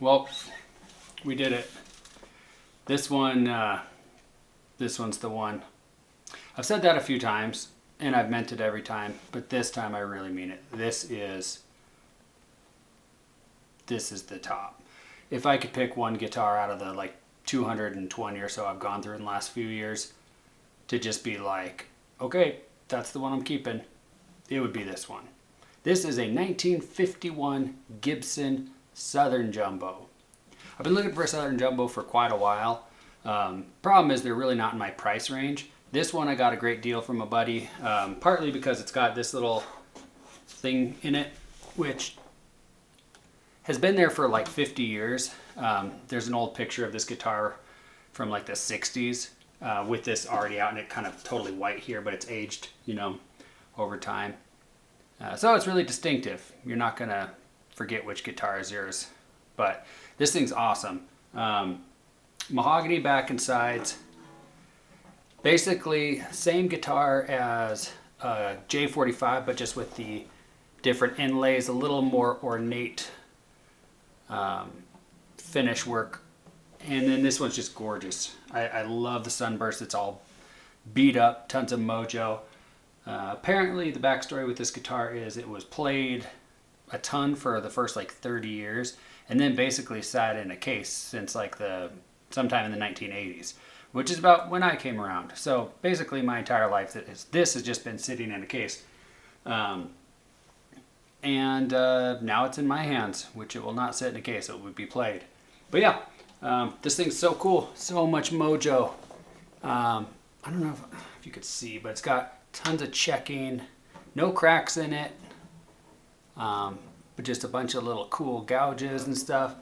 Well, we did it. This one, this one's the one. I've said that a few times, and I've meant it every time, but this time I really mean it. This is the top. If I could pick one guitar out of the like 220 or so I've gone through in the last few years to just be like, okay, that's the one I'm keeping, it would be this one. This is a 1951 Gibson Southern Jumbo. I've been looking for a Southern Jumbo for quite a while. Problem is they're really not in my price range. This one I got a great deal from a buddy, partly because it's got this little thing in it, which has been there for like 50 years. There's an old picture of this guitar from like the 60s with this already out, and it kind of totally white here, but it's aged, you know, over time. So it's really distinctive. You're not going to forget which guitar is yours. But this thing's awesome. Mahogany back and sides. Basically, same guitar as J45, but just with the different inlays, a little more ornate finish work. And then this one's just gorgeous. I love the sunburst. It's all beat up, tons of mojo. Apparently, the backstory with this guitar is it was played a ton for the first like 30 years, and then basically sat in a case since like sometime in the 1980s. Which is about when I came around. So basically my entire life, this has just been sitting in a case. Now it's in my hands, which it will not sit in a case, it would be played. But yeah, this thing's so cool, so much mojo. I don't know if you could see, but it's got tons of checking, no cracks in it, but just a bunch of little cool gouges and stuff.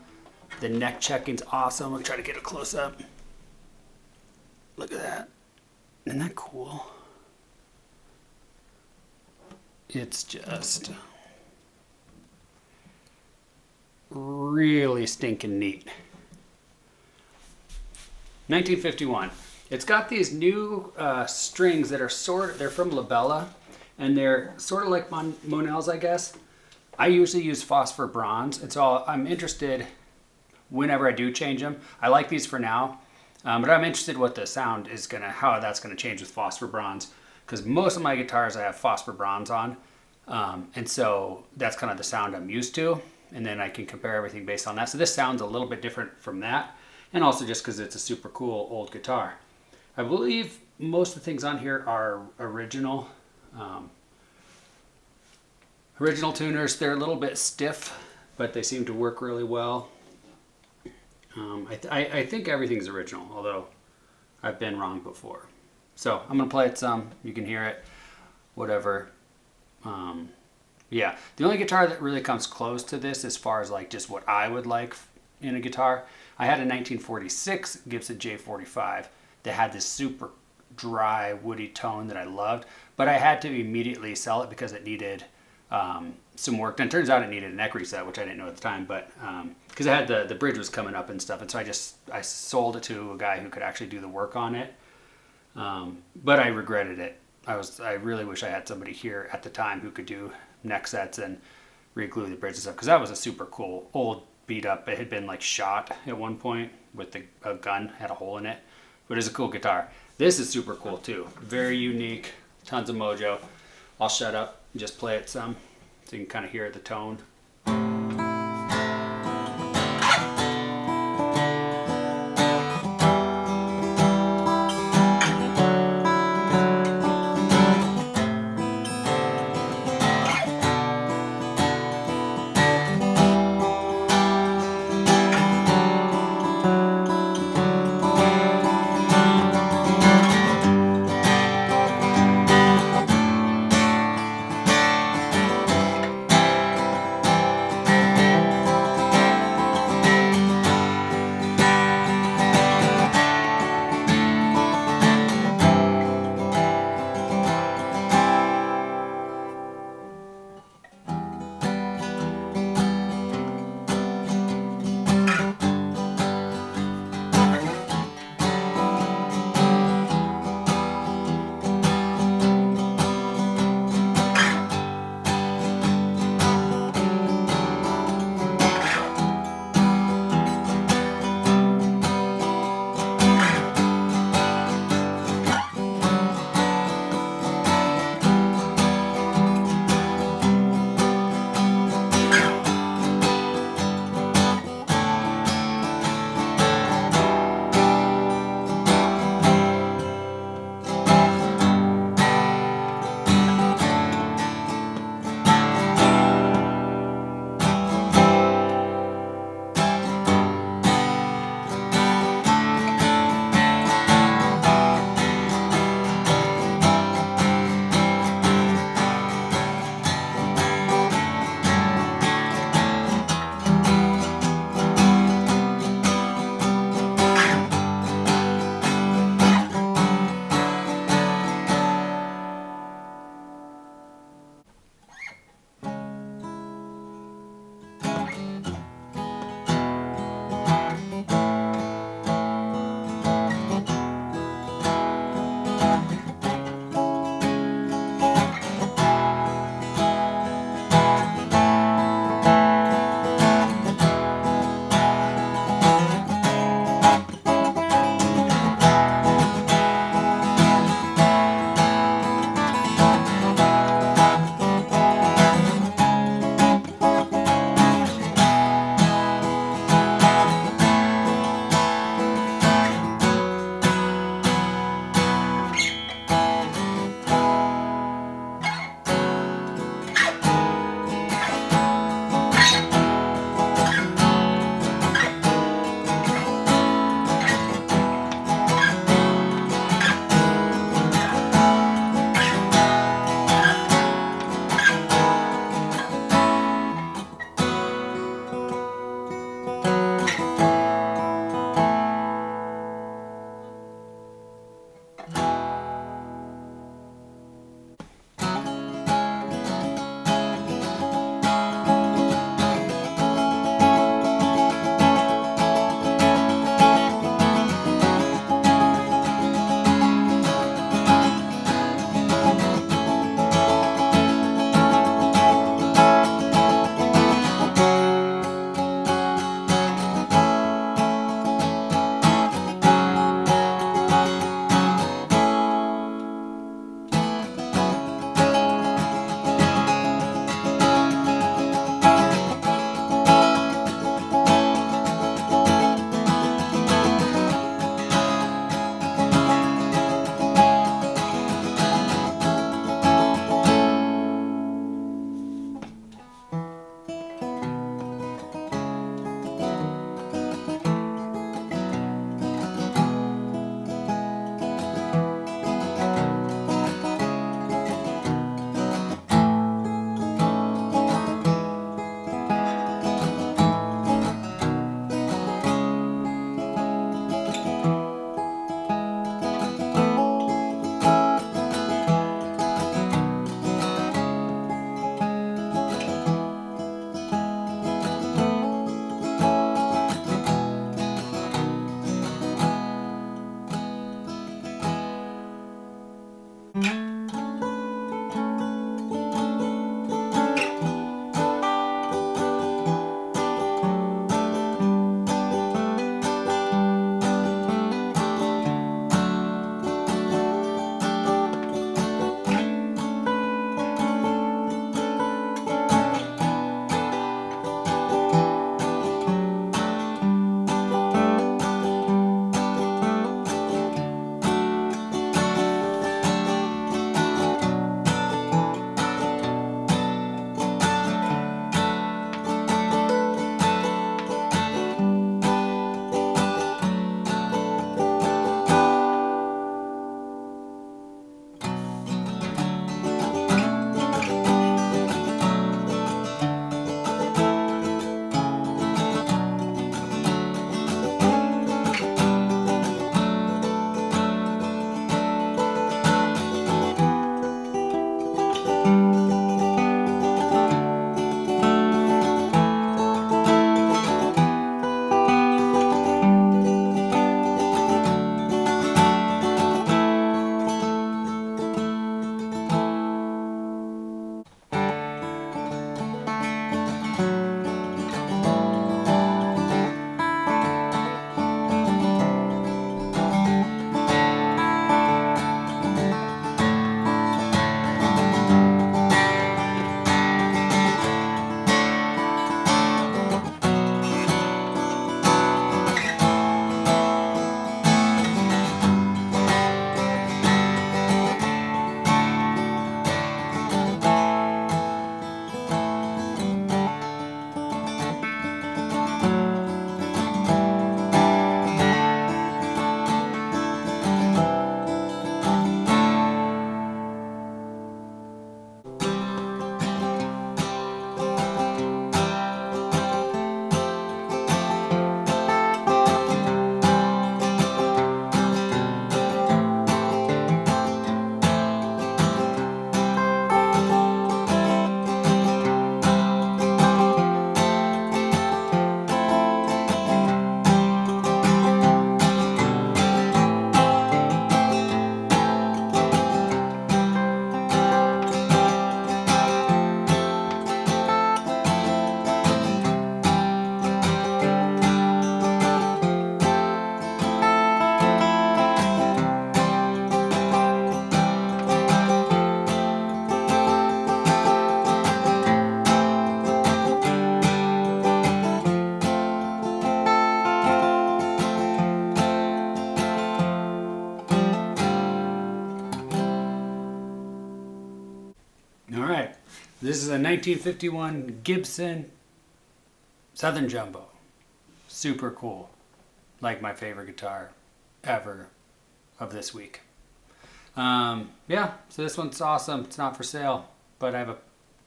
The neck checking's awesome. I'll try to get a close up. Look at that. Isn't that cool? It's just really stinking neat. 1951. It's got these new strings that are they're from Labella, and they're sort of like Monell's, I guess. I usually use phosphor bronze, and so I'm interested whenever I do change them. I like these for now. But I'm interested what the sound is how that's gonna change with phosphor bronze, because most of my guitars I have phosphor bronze on, and so that's kind of the sound I'm used to, and then I can compare everything based on that. So this sounds a little bit different from that, and also just because it's a super cool old guitar. I believe most of the things on here are original tuners. They're a little bit stiff, but they seem to work really well. I think everything's original, although I've been wrong before. So I'm going to play it some. You can hear it, whatever. Yeah, the only guitar that really comes close to this as far as like just what I would like in a guitar, I had a 1946 Gibson J45 that had this super dry, woody tone that I loved, but I had to immediately sell it because it needed some work. And it turns out it needed a neck reset, which I didn't know at the time, but because I had the bridge was coming up and stuff, and so I sold it to a guy who could actually do the work on it. But I regretted it. I really wish I had somebody here at the time who could do neck sets and re-glue the bridge and stuff, because that was a super cool old beat up. It had been like shot at one point with a gun, had a hole in it, but it's a cool guitar. This is super cool too, very unique, tons of mojo. I'll shut up and just play it some so you can kind of hear the tone. All right, this is a 1951 Gibson Southern Jumbo. Super cool. Like my favorite guitar ever of this week. Yeah, so this one's awesome. It's not for sale, but I have a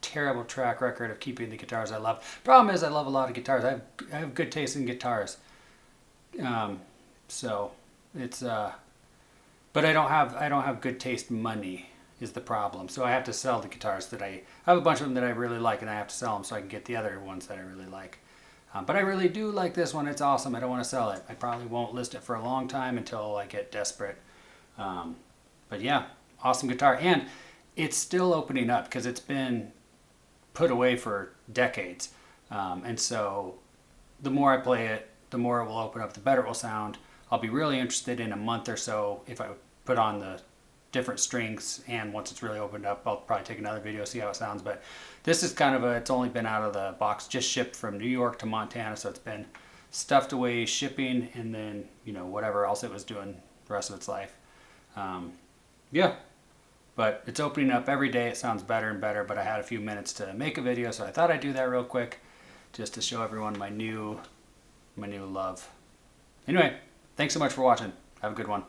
terrible track record of keeping the guitars I love. Problem is I love a lot of guitars. I have good taste in guitars. So it's but I don't have good taste money is the problem. So I have to sell the guitars that I have a bunch of them that I really like, and I have to sell them so I can get the other ones that I really like. But I really do like this one. It's awesome. I don't want to sell it. I probably won't list it for a long time until I get desperate. But yeah, awesome guitar. And it's still opening up because it's been put away for decades. And so the more I play it, the more it will open up, the better it will sound. I'll be really interested in a month or so if I put on the different strings, and once it's really opened up, I'll probably take another video, see how it sounds. But this is kind of it's only been out of the box, just shipped from New York to Montana, so it's been stuffed away shipping, and then, you know, whatever else it was doing the rest of its life. Yeah, but it's opening up every day. It sounds better and better, but I had a few minutes to make a video, so I thought I'd do that real quick just to show everyone my new love. Anyway, thanks so much for watching. Have a good one.